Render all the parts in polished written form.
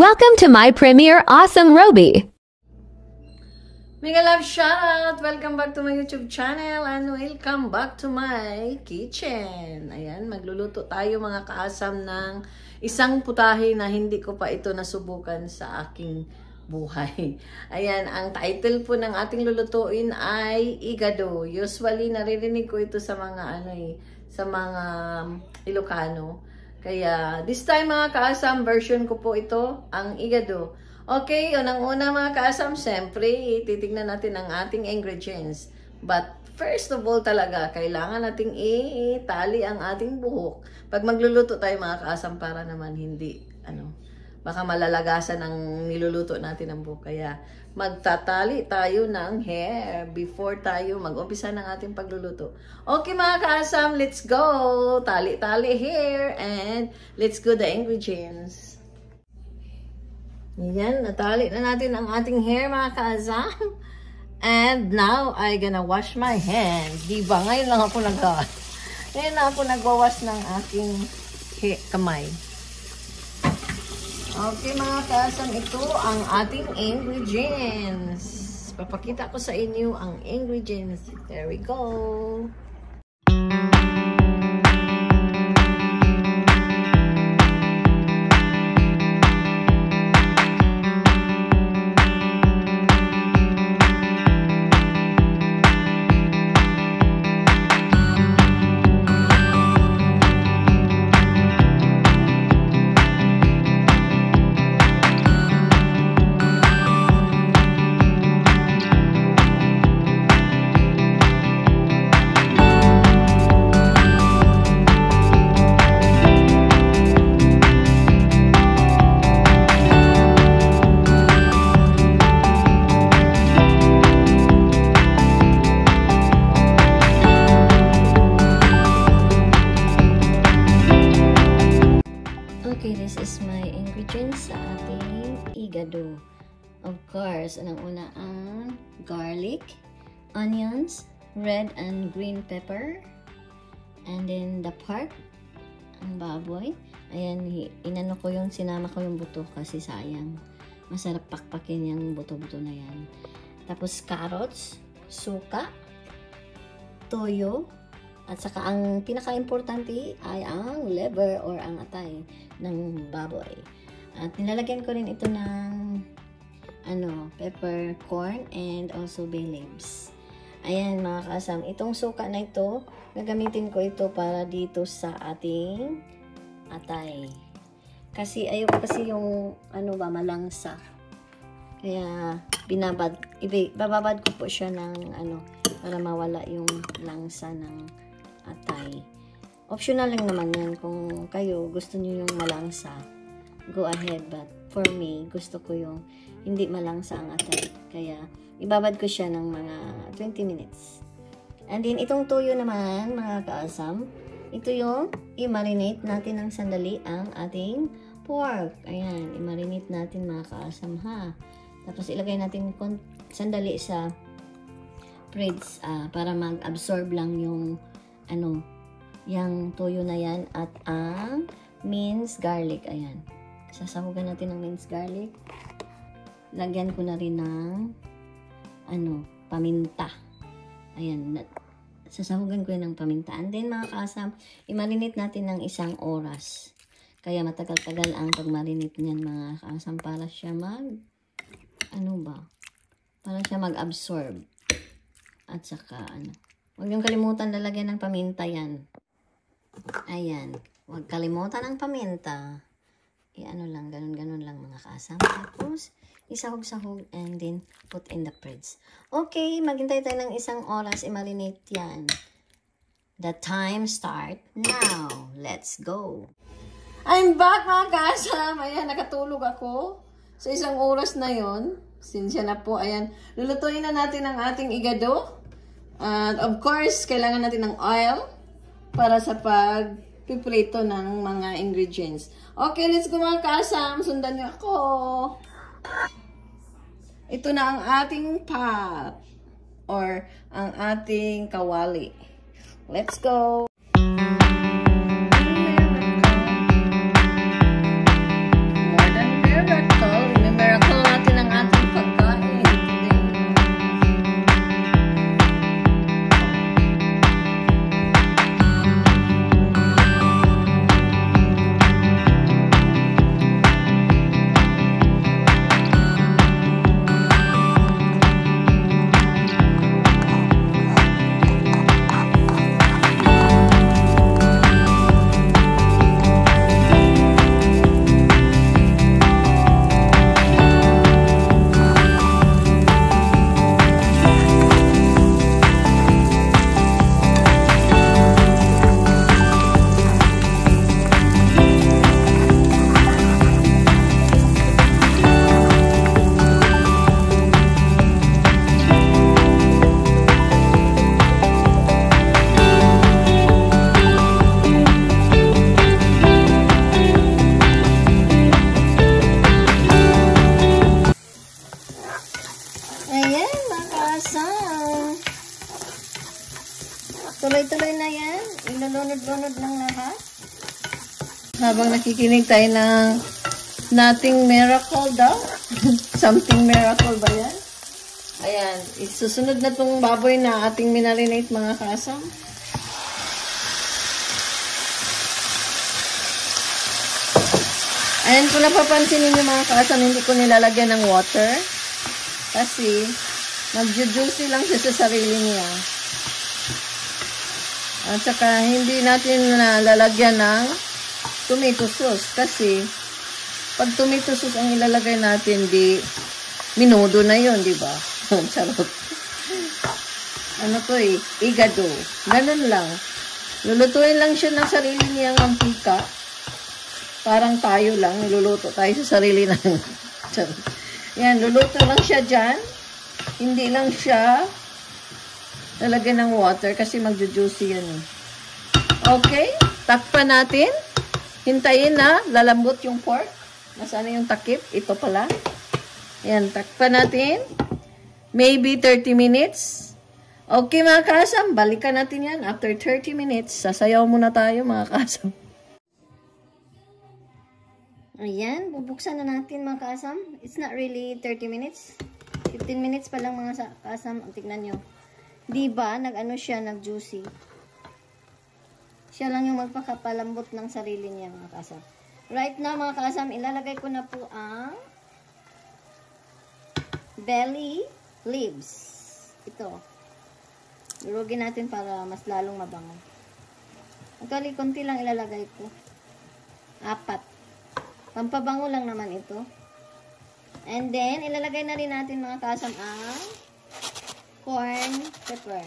Welcome to my premiere Awesome Roby. Mega love shoutout! Welcome back to my YouTube channel and welcome back to my kitchen. Ayan, magluluto tayo mga kaasam ng isang putahe na hindi ko pa ito nasubukan sa aking buhay. Ayan, ang title po ng ating lulutuin ay igado. Usually naririnig ko ito sa mga sa mga Ilocano. Kaya, this time mga kaasam, version ko po ito, ang igado. Okay, unang-una mga kaasam, siyempre, titignan natin ang ating ingredients. But, first of all talaga, kailangan nating itali ang ating buhok. Pag magluluto tayo mga kaasam, para naman hindi, baka malalagasan ang niluluto natin ang buhok. Kaya, magtatali tayo ng hair before tayo mag-umpisa ng ating pagluluto. Okay mga kaasam, let's go! Tali-tali hair and let's go the ingredients. Yan, natali na natin ang ating hair mga kaasam. And now, I gonna wash my hands. Diba? Ngayon lang ako nagwawash ng aking kamay. Okay mga kaasam, ito ang ating ingredients. Papakita ko sa inyo ang ingredients. There we go. This is my ingredients sa ating igado. Of course, ang una ang garlic, onions, red and green pepper, and then the pork, ang baboy. Ayan, sinama ko yung buto kasi sayang. Masarap pakpakin yung buto-buto na yan. Tapos carrots, suka, toyo, at saka ang pinaka-importante ay ang liver or ang atay ng baboy. At nilalagyan ko rin ito ng peppercorn and also bay leaves. Ayan mga kasam, itong suka na ito, gagamitin ko ito para dito sa ating atay. Kasi ayoko kasi yung malangsa. Kaya bababad ko po siya ng para mawala yung langsa ng atay. Optional lang naman yan. Kung kayo gusto niyo yung malangsa, go ahead. But for me, gusto ko yung hindi malangsa ang atay. Kaya, ibabad ko siya ng mga 20 minutes. And then, itong tuyo naman, mga kaasam, ito yung i-marinate natin ng sandali ang ating pork. Ayan, i-marinate natin mga kaasam ha. Tapos, ilagay natin sandali sa fridge para mag-absorb lang yung yung toyo na yan at ang minced garlic. Ayan. Sasahugan natin ng minced garlic. Lagyan ko na rin ng paminta. Ayan. Sasahugan ko yan ng paminta. And then mga kasam, i-marinate natin ng 1 oras. Kaya matagal-tagal ang pag-marinate niyan mga kasam para siya para siya mag-absorb. At saka huwag niyong kalimutan lalagyan ng paminta yan. Ayan. Huwag kalimutan ang paminta. Ganun-ganun lang mga kasam. Tapos, isahog-sahog and then put in the fridge. Okay, maghintay tayo ng 1 oras. I-marinate yan. The time start now. Let's go. I'm back mga kasam. Ayan, nakatulog ako. Sa 1 oras na yon. Sinsya na po. Ayan, lulutuin na natin ang ating igado. At of course, kailangan natin ng oil para sa pagpiprito ng mga ingredients. Okay, let's go mga kasam. Sundan niyo ako. Ito na ang ating pot or ang ating kawali. Let's go. More than miracle. lunod-lunod ng lahat. Habang nakikinig tayo ng Nothing Miracle daw. Something Miracle ba yan? Ayan. Susunod na tong baboy na ating minarinate mga kasam. Ayan, kung napapansin ninyo mga kasam, hindi ko nilalagyan ng water. Kasi, mag-juicy lang siya sa sarili niya. At saka, hindi natin lalagyan ng tomato sauce. Kasi, pag tomato sauce ang ilalagay natin, di, minudo na yun, di ba? Charot. Ano to eh? Igado. Ganun lang. Lulutuin lang siya ng sarili niyang mantika. Parang tayo lang, niluluto tayo sa sarili ng... Yan, luluto lang siya dyan. Hindi lang siya lalagyan ng water kasi magjujuicy yan. Okay, takpan natin. Hintayin na, lalambot yung pork. Nasaan na yung takip? Ito pala. Yan, takpan natin. Maybe 30 minutes. Okay mga kasam, balikan natin yan. After 30 minutes, sasayaw muna tayo mga kasam. Ayan, bubuksan na natin mga kaasam. It's not really 30 minutes. 15 minutes pa lang mga kaasam. Tignan nyo. Diba, nag-ano siya, nag-juicy. Siya lang yung magpakapalambot ng sarili niya mga kaasam. Right now mga kaasam, ilalagay ko na po ang belly leaves. Ito. Durugin natin para mas lalong mabango. Actually, konti lang ilalagay ko. 4. Pampabango lang naman ito. And then, ilalagay na rin natin mga kasam ang corn pepper.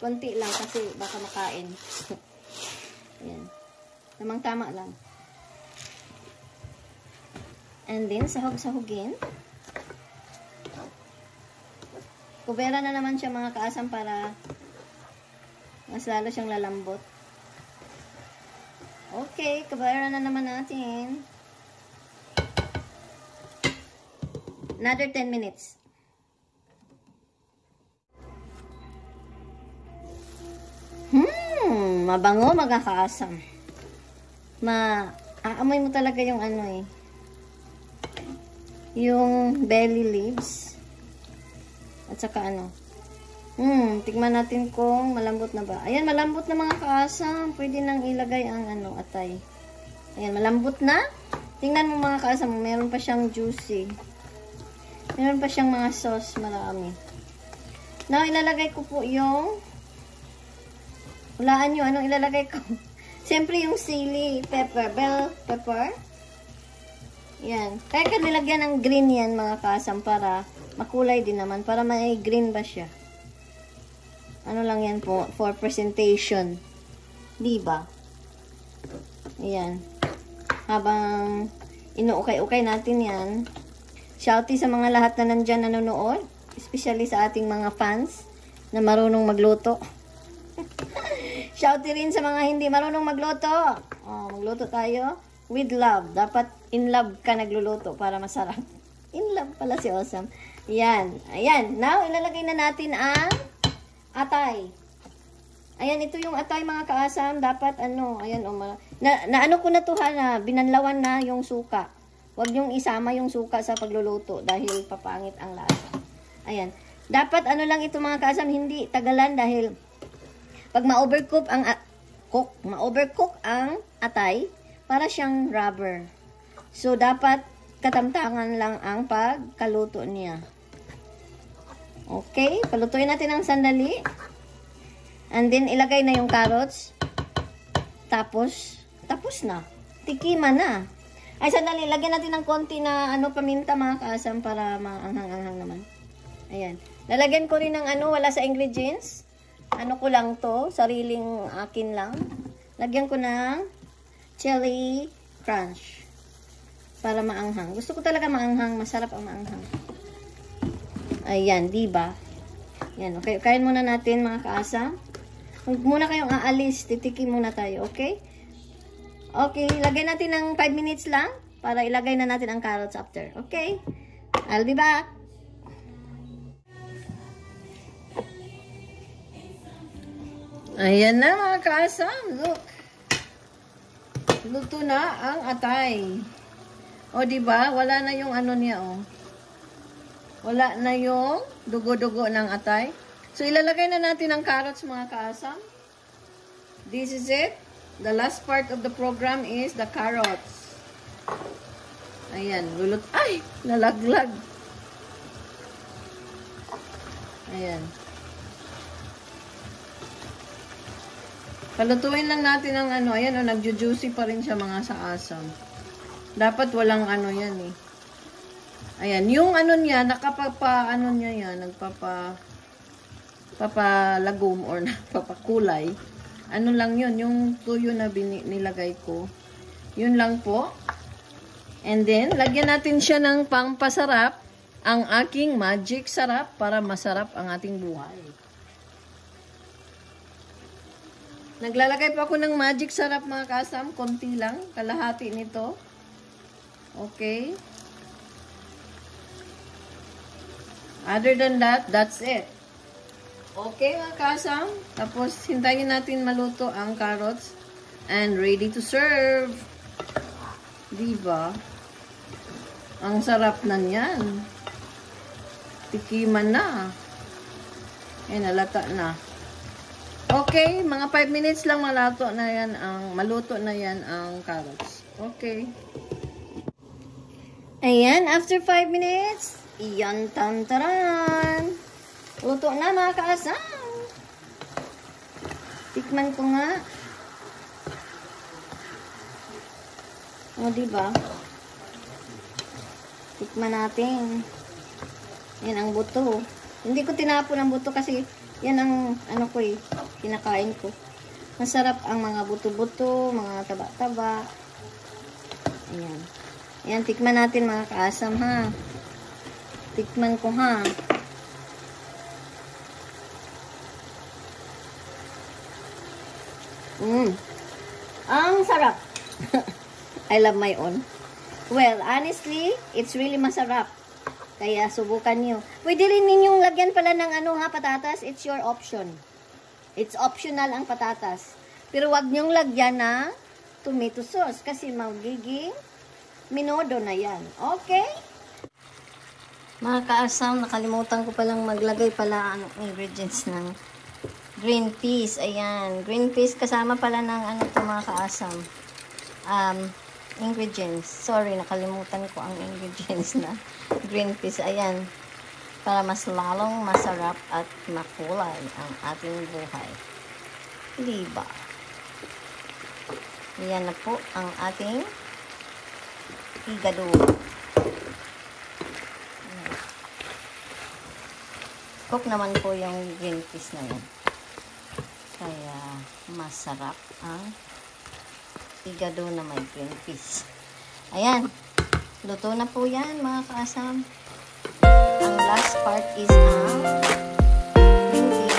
Konti lang kasi baka makain. Ayan. Tamang-tama lang. And then, sahog-sahugin. Kubera na naman siya mga kaasam para mas lalo siyang lalambot. Okay, kubera na naman natin. Another 10 minutes. Mabango mga kaasam. Aamoy mo talaga yung ano eh. Yung belly leaves. At saka ano. Tignan natin kung malambot na ba. Ayan, malambot na mga kaasam. Pwede nang ilagay ang ano, atay. Ayan, malambot na. Tingnan mo mga kaasam, meron pa siyang juicy. Meron pa siyang mga sauce, marami. Now, ilalagay ko po yung hulaan nyo, anong ilalagay ko? Siyempre yung sili pepper, bell pepper. Yan. Kaya ka nilagyan ng green yan, mga kasam, para makulay din naman, para may green ba siya. Ano lang yan po, for presentation. Diba? Ayan. Habang inuukay-ukay natin yan, shouty sa mga lahat na nandyan nanonood. Especially sa ating mga fans na marunong magluto. Shouty rin sa mga hindi marunong magluto. Magluto tayo with love. Dapat in love ka nagluluto para masarap. In love pala si Awesome. Ayan. Ayan. Now, ilalagay na natin ang atay. Ayan, ito yung atay mga kaasam. Dapat ano, ayan ano ko na to ha, na binanlawan na yung suka. Huwag niyong isama yung suka sa pagluluto dahil papangit ang lasa. Ayan. Dapat ano lang ito mga kaasam, hindi tagalan dahil pag ma-overcook ang atay, para siyang rubber. So, dapat katamtangan lang ang pagkaluto niya. Okay. Palutuin natin ng sandali. And then, ilagay na yung carrots. Tapos na. Tikiman na. Ay, sandali, lagyan natin ng konti na paminta mga kaasam para maanghang-anghang naman. Ayan. Lalagyan ko rin ng wala sa ingredients. Ko lang to, sariling akin lang. Lagyan ko ng chili crunch para maanghang. Gusto ko talaga maanghang, masarap ang maanghang. Ayan, diba? Ayan, okay. Kain muna natin mga kaasam. Huwag muna kayong aalis, titikim muna tayo, okay? Okay, lagay natin ng 5 minutes lang para ilagay na natin ang carrots after. Okay? I'll be back. Ayan na mga kaasam. Look. luto na ang atay. O, diba? Wala na yung ano niya, o. Wala na yung dugo-dugo ng atay. So, ilalagay na natin ang carrots, mga kaasam. This is it. The last part of the program is the carrots. Ayan, lulut. Ay! Nalaglag. Ayan. Palutuin lang natin ang ano. Ayan, o, nagjujuicy pa rin siya, mga kaasam. Dapat walang ano yan, eh. Ayan, yung ano niya, ano niya yan, papalagom or papakulay. Ano lang yun, yung tuyo na nilagay ko. Yun lang po. And then, lagyan natin siya ng pangpasarap, ang aking magic sarap para masarap ang ating buhay. Naglalagay pa ako ng magic sarap, mga kasam, konti lang, kalahati nito. Okay. Other than that, that's it. Okay, mga kasam. Tapos, hintayin natin maluto ang carrots. And ready to serve. Diba? Ang sarap na niyan. Tikiman na. Ayan, nalata na. Okay, mga 5 minutes lang maluto na yan ang carrots. Okay. Ayan, after 5 minutes, iyan, tantaran. Luto na, mga kaasam. Tikman ko nga. O, diba? Tikman natin. Yan ang buto. Hindi ko tinapon ang buto kasi yan ang, ano ko eh, kinakain ko. Masarap ang mga buto-buto, mga taba-taba. Ayan. Ayan, tikman natin, mga kaasam, ha. Tikman ko, ha. Ang sarap. I love my own. Well, honestly, it's really masarap. Kaya subukan nyo. Pwede rin ninyong lagyan pala ng ano, ha, patatas. It's your option. It's optional ang patatas. Pero wag nyong lagyan na tomato sauce kasi magiging minodo na yan. Okay? Mga kaasam, nakalimutan ko palang maglagay pala ang ingredients ng green peas. Ayan. Green peas kasama pala ng ano to, mga kaasam. Ingredients. Sorry, nakalimutan ko ang ingredients na green peas. Ayan. Para mas lalong masarap at makulay ang ating buhay. Diba? Yan na po ang ating higado. Cook naman po yung green peas na yan. Kaya masarap ang higado na may green peas. Ayan. Luto na po yan, mga kaasam. Ang last part is ang green peas.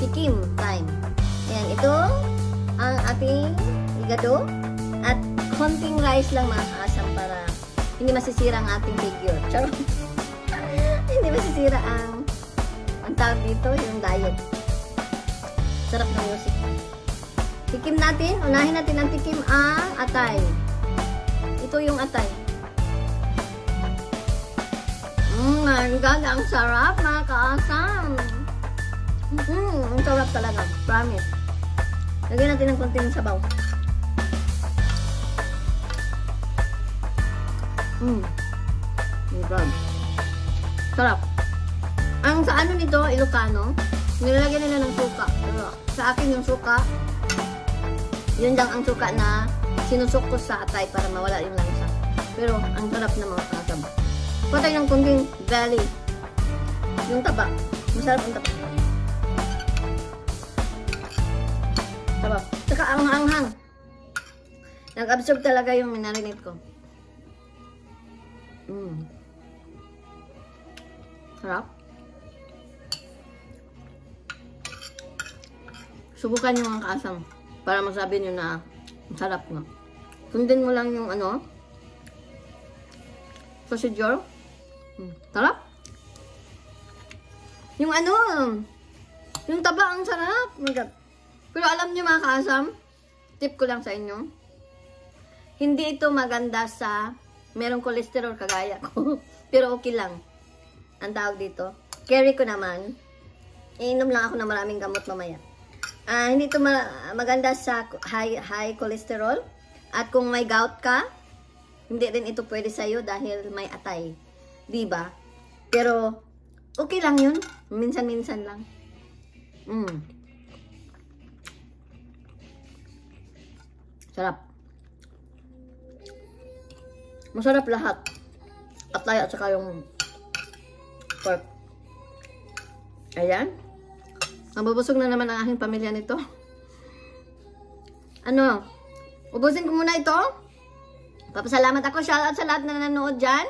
Tikim time. Ayan, ito ang ating higado at konting rice lang, mga kaasam, para hindi masisira ang ating figure. Charot. Hindi masisira ang tawag dito, yung diet. Sarap ng music. Tikim natin. Unahin natin ang tikim ang atay. Ito yung atay. My God, ang sarap, mga kaasam. Ang sarap talaga. Promise. Lagyan natin ng konting sabaw. My God. Sarap. Ang sa ano nito, Ilocano, nilalagyan nila ng suka. Pero sa akin yung suka, yun lang ang suka na sinusok ko sa atay para mawala yung lansa. Pero ang sarap na mga kasam. Patay ng kunting belly. Yung taba. Masarap ang taba. Taba. Saka ang hanghang. Nag-absorb talaga yung minarinate ko. Sarap. Subukan nyo ang kaasam para masabi nyo na sarap nga. Sundin mo lang yung ano, procedure. Sarap. Yung ano, yung taba ang sarap. Pero alam nyo mga kaasam, tip ko lang sa inyo, hindi ito maganda sa merong cholesterol kagaya ko. Pero okay lang. Ang tawag dito, carry ko naman. Iinom lang ako ng maraming gamot mamaya. Hindi ito maganda sa high cholesterol. At kung may gout ka, hindi rin ito pwede sa'yo dahil may atay. Diba? Pero, okay lang yun. Minsan-minsan lang. Sarap. Masarap lahat. Atay at saka yung pork. Ayan. Mabubusog na naman ang aking pamilya nito. Ano? Ubusin ko muna ito. Papasalamat ako. Shoutout sa lahat na nanonood dyan.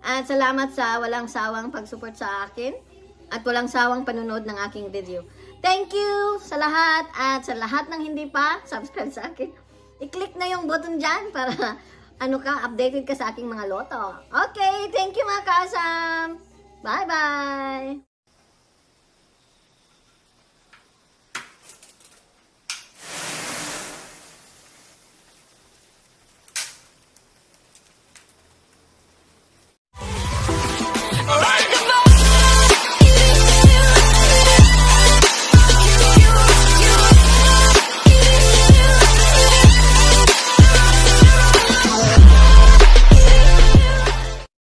At salamat sa walang sawang pag-support sa akin. At walang sawang panunood ng aking video. Thank you sa lahat. At sa lahat ng hindi pa subscribe sa akin, i-click na yung button dyan para updated ka sa aking mga loto. Okay, thank you mga kaasam. Bye-bye!